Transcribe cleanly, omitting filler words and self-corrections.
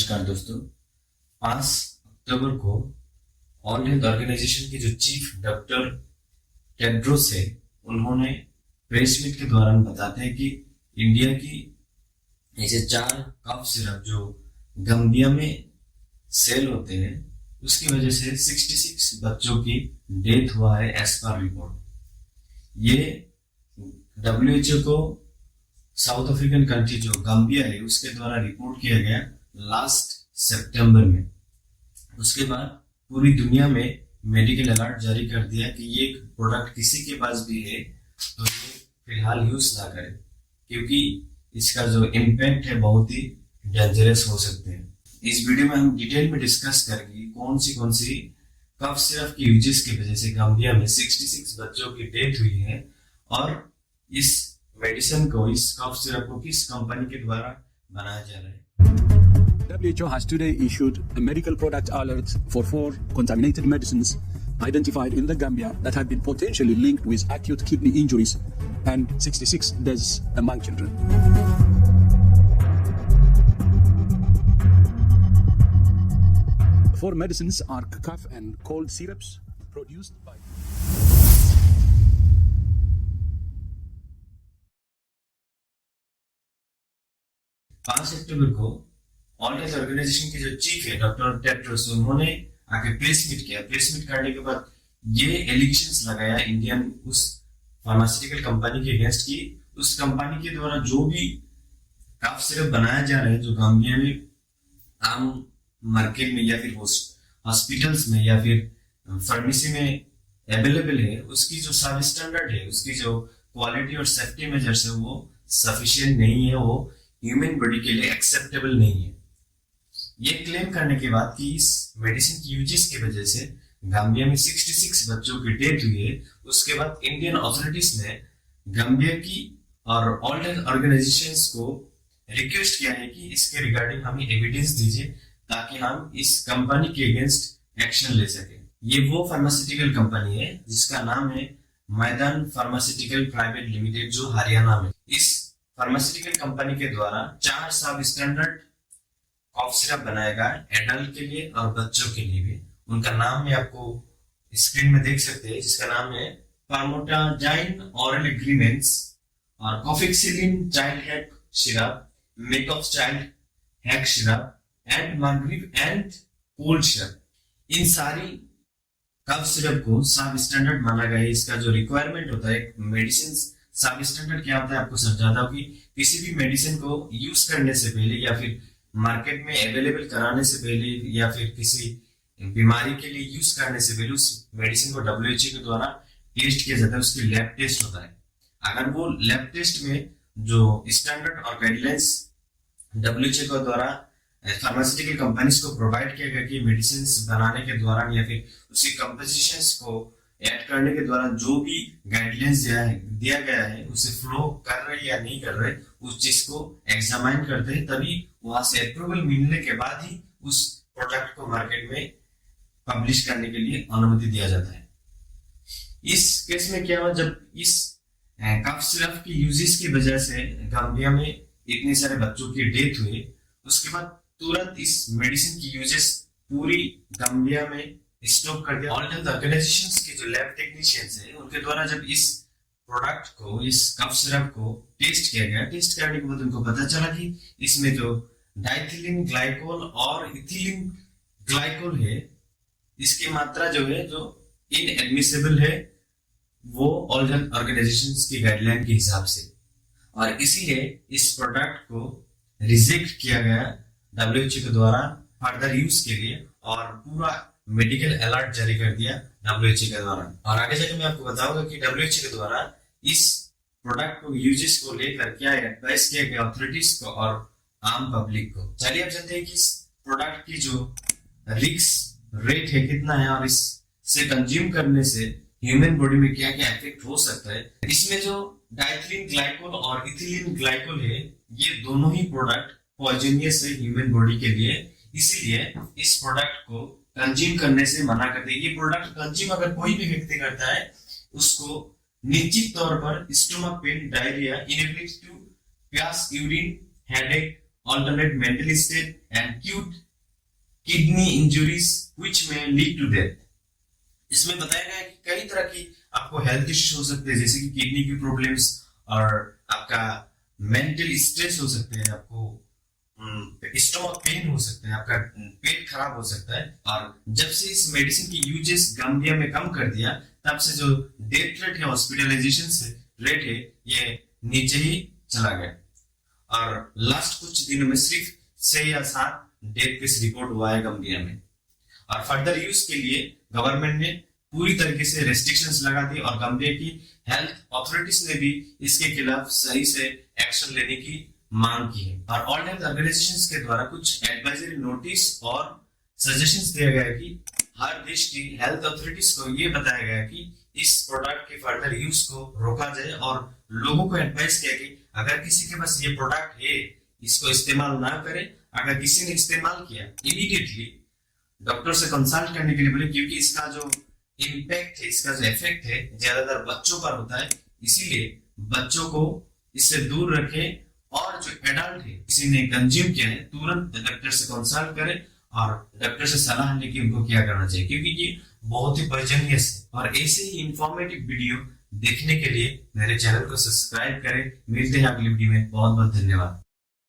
नमस्कार दोस्तों। 5 अक्टूबर को वर्ल्ड हेल्थ ऑर्गेनाइजेशन के जो चीफ डॉक्टर टेड्रोस है, उन्होंने प्रेस मीट के दौरान बताते हैं कि इंडिया की ऐसे 4 कफ सिरप जो गंबिया में सेल होते हैं, उसकी वजह से 66 बच्चों की डेथ हुआ है एज पर रिपोर्ट। ये WHO को साउथ अफ्रीकन कंट्री जो गंबिया है उसके द्वारा रिपोर्ट किया गया लास्ट सितंबर में। उसके बाद पूरी दुनिया में मेडिकल अलर्ट जारी कर दिया कि ये प्रोडक्ट किसी के पास भी है तो ये फिलहाल यूज ना करें, क्योंकि इसका जो इम्पैक्ट है बहुत ही डेंजरस हो सकते हैं। इस वीडियो में हम डिटेल में डिस्कस करेंगे कौन सी कफ सिरप की यूजेस की वजह से गंबिया में 66 बच्चों की डेथ हुई है, और इस मेडिसिन को, इस कफ सिरप को किस कंपनी के द्वारा बनाया जा रहा है। WHO has today issued a medical product alert for 4 contaminated medicines identified in the Gambia that have been potentially linked with acute kidney injuries and 66 deaths among children. The 4 medicines are cough and cold syrups produced by 5 अक्टूबर को world health organisation के जो chief है doctor Tedros, उन्होंने आके press meet किया। Press meet करने के बाद ये एलिगेशंस लगाया इंडियन उस फार्मास्यूटिकल कंपनी के अगेंस्ट की उस कंपनी के द्वारा जो भी कफ सिरप बनाया जा रहा है जो गाम्बिया में आम मार्केट में या फिर हॉस्पिटल्स में या फिर फार्मेसी में अवेलेबल है, उसकी जो सब स्टैंडर्ड है, उसकी जो क्वालिटी और सेफ्टी मेजर्स है वो सफिशिएंट नहीं है, वो ह्यूमन बॉडी के लिए एक्सेप्टेबल नहीं है। ये क्लेम करने के बाद कि इस मेडिसिन की यूजेस की वजह से गाम्बिया में 66 बच्चों की डेथ हुई है, उसके बाद इंडियन अथॉरिटीज ने गाम्बिया की और वर्ल्ड हेल्थ ऑर्गेनाइजेशंस को रिक्वेस्ट किया है कि इसके रिगार्डिंग हमें एविडेंस दीजिए ताकि हम इस कंपनी के अगेंस्ट एक्शन ले सके। ये वो फार्मास्यूटिकल कंपनी है जिसका नाम है मैदान फार्मास्यूटिकल प्राइवेट लिमिटेड, जो हरियाणा में। इस फार्मास्यूटिकल कंपनी के द्वारा 4 सब स्टैंडर्ड कफ सिरप बनाया गया एडल्ट के लिए और बच्चों के लिए भी। उनका नाम में आपको स्क्रीन में देख सकते हैं, जिसका नाम है पार्मोटाजाइन ऑरल एग्रीमेंट्स और कॉफिक्सिलिन child hack syrup, makeup child hack syrup and मार्ग्रीव एंड कोल्ड सिरप। इन सारी कफ सिरप को सब स्टैंडर्ड माना गया है। इसका जो रिक्वायरमेंट होता है मेडिसिन सब स्टैंडर्ड क्या होता है आपको समझाता हूँ कि किसी भी मेडिसिन को यूज करने से पहले या फिर मार्केट में अवेलेबल कराने से पहले या फिर किसी बीमारी के लिए यूज करने से पहले उस मेडिसिन को WHO के द्वारा टेस्ट किया जाता है, उसकी लैब टेस्ट होता है। अगर वो लैब टेस्ट में जो स्टैंडर्ड और गाइडलाइंस WHO के द्वारा फार्मास्यूटिकल कंपनीज को प्रोवाइड किया गया कि मेडिसिन बनाने के दौरान या फिर उसकी कंपोजिशंस को ऐड करने के द्वारा जो भी गाइडलाइंस दिया गया है उसे फ्लो कर रहे या नहीं कर रहे, उस चीज को एग्जामाइन करते हैं, तभी वहां से अप्रूवल मिलने के बाद ही उस प्रोडक्ट को मार्केट में पब्लिश करने के लिए अनुमति दिया जाता है। इस केस में क्या हुआ, जब इस कफ सिरप की यूजेस की वजह से गाम्बिया में इतने सारे बच्चों की डेथ हुई, उसके बाद तुरंत इस मेडिसिन की यूजेस पूरी गाम्बिया में स्टॉप कर दिया। वर्ल्ड हेल्थ ऑर्गेनाइजेशंस के जो लैब टेक्नीशियंस हैं उनके द्वारा जब इस प्रोडक्ट को, इस कफ सिरप को टेस्ट किया गया, टेस्ट करने के बाद उनको पता चला कि इसमें जो डाइथिलीन ग्लाइकोल और इथिलीन ग्लाइकोल है, इसकी मात्रा जो है जो इनएडमिसिबल है वो वर्ल्ड हेल्थ ऑर्गेनाइजेशंस की गाइडलाइन के हिसाब से, और इसीलिए इस प्रोडक्ट को रिजेक्ट किया गया WHO के द्वारा फर्दर यूज के लिए, और पूरा मेडिकल अलर्ट जारी कर दिया WHO के द्वारा। और आगे जाकर मैं आपको बताऊंगा कि WHO के द्वारा इस प्रोडक्ट को यूजेस को लेकर क्या एडवाइस किया गया अथॉरिटीज को और आम पब्लिक को। चलिए अब जानते हैं कि इस प्रोडक्ट की जो रिस्क रेट है कितना है और इससे कंज्यूम करने से ह्यूमन बॉडी में क्या क्या इफेक्ट हो सकता है। इसमें जो डाइथिलीन ग्लाइकोल और इथिलीन ग्लाइकोल है, ये दोनों ही प्रोडक्ट पॉइजनियस है ह्यूमन बॉडी के लिए, इसीलिए इस प्रोडक्ट को कंज्यूम करने से मना करते हैं। ये प्रोडक्ट कंज्यूम अगर कोई भी व्यक्ति करता है उसको निश्चित तौर पर stomach pain, diarrhoea, inability to pass urine, headache alternate mental state, and acute kidney injuries which may lead to death. इसमें बताया गया है कि कई तरह की आपको हेल्थ इश्यूज हो सकते हैं, जैसे कि किडनी की प्रॉब्लम्स और आपका मेंटल स्ट्रेस हो सकते हैं, आपको स्टमक पेन हो सकता है, आपका पेट खराब हो सकता है। और जब से इस मेडिसिन की यूजेस गाम्बिया में कम कर दिया, तब से जो डेथ रेट है, हॉस्पिटलाइजेशन से रेट है, ये नीचे ही चला गया। और लास्ट कुछ दिनों में सिर्फ 6 या 7 डेथ केस रिपोर्ट हुआ है गाम्बिया में। और फर्दर यूज के लिए गवर्नमेंट ने पूरी तरीके से रेस्ट्रिक्शंस लगा दी और गाम्बिया की हेल्थ अथॉरिटीज ने भी इसके खिलाफ सही से एक्शन लेने की मांग की है। और ऑल हेल्थ ऑर्गेनाइजेशंस के द्वारा कुछ एडवाइजरी नोटिस और सजेशंस दिया गया है कि हर देश की हेल्थ अथॉरिटीज को ये बताया गया है कि इस प्रोडक्ट के फर्दर यूज को रोका जाए, और लोगों को एडवाइस किया कि अगर किसी के पास ये प्रोडक्ट है, इसको इस्तेमाल ना करें। अगर किसी ने इस्तेमाल किया, इमीडिएटली डॉक्टर से कंसल्ट करने के लिए बोले, क्योंकि इसका जो इम्पैक्ट है, इसका जो इफेक्ट है, ज्यादातर बच्चों पर होता है। इसीलिए बच्चों को इससे दूर रखें, और जो एडल्ट है, किसी ने कंज्यूम किया है, तुरंत डॉक्टर से कंसल्ट करें और डॉक्टर से सलाह लेके उनको क्या करना चाहिए, क्योंकि ये बहुत ही पॉइजनियस है। और ऐसे ही इंफॉर्मेटिव वीडियो देखने के लिए मेरे चैनल को सब्सक्राइब करें। मिलते हैं अगली वीडियो में। बहुत बहुत धन्यवाद।